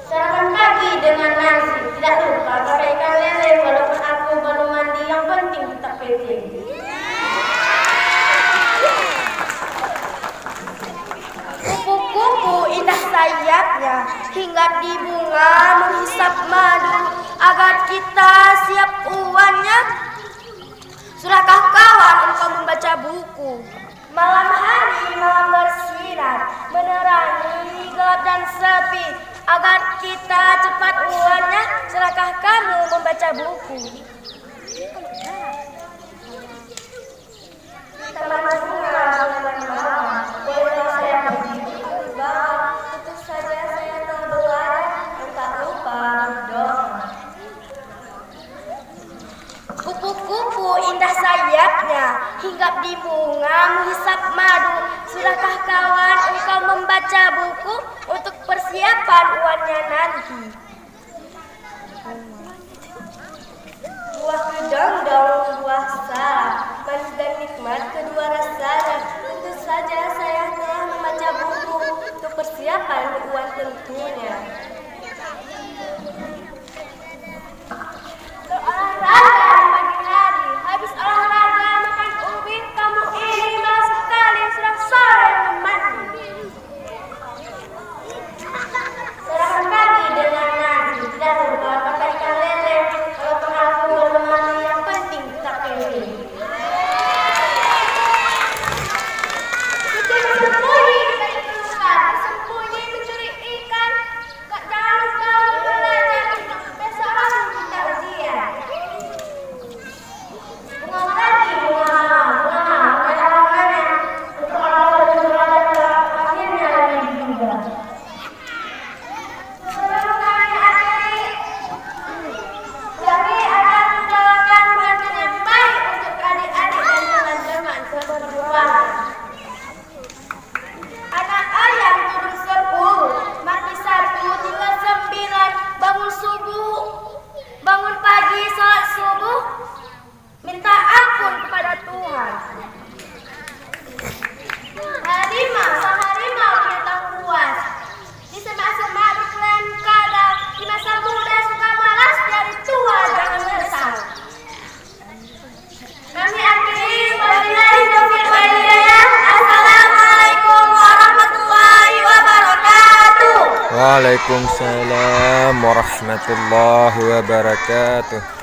Sarapan pagi dengan nasi, tidak lupa pakai ikan lele walaupun aku baru mandi, yang penting tetap penting. Kupu-kupu indah sayapnya, hinggap di bunga menghisap madu, agar kita siap uannya. Sudahkah kawan engkau membaca buku? Malam hari malam bersinar, menerangi gelap dan sepi, agar kita cepat uannya. Sudahkah kamu membaca buku? Taman bunga berwarna, boleh saya begitu banget, tentu saja saya terbelah, tak lupa berdoa. Kupu-kupu indah sayapnya, hinggap di bunga menghisap madu. Sudahkah kawan engkau membaca buku untuk persiapan uannya nanti? Buah kedondong, buah salak, manis dan nikmat kedua rasanya. Tentu saja saya telah membaca buku untuk persiapan uan tentunya. Olahraga pagi hari, habis olahraga makan ubi, kamu ini malas sekali, sudah sore mandi. Sarapan pagi dengan nasi, tidak lupa pakai ikan lele, walaupun aku belum mandi, yang penting tetap penting. Sembunyi mencuri ikan, jangan lupa belajar, besok harus kita ujian. Bunga pagi, bunga malam, kadang-kadang untuk orang berjualan akhirnya lebih juga. Sebelum kami akhiri akan menjalankan pantun yang baik untuk adik-adik dan teman-teman seperjuangan. Anak ayam turun 10, mati 1, tinggal 9. Bangun subuh, bangun pagi, salat subuh, minta ampun kepada Tuhan. Harimau, sang harimau tak puas, di semak-semak berkeliaran kadang, di masa muda suka malas, dari tua jangan menyesal. Kami akhiri, wabillahi taufiq wal hidayah. Assalamualaikum warahmatullahi wabarakatuh. Waalaikumsalam warahmatullahi wabarakatuh.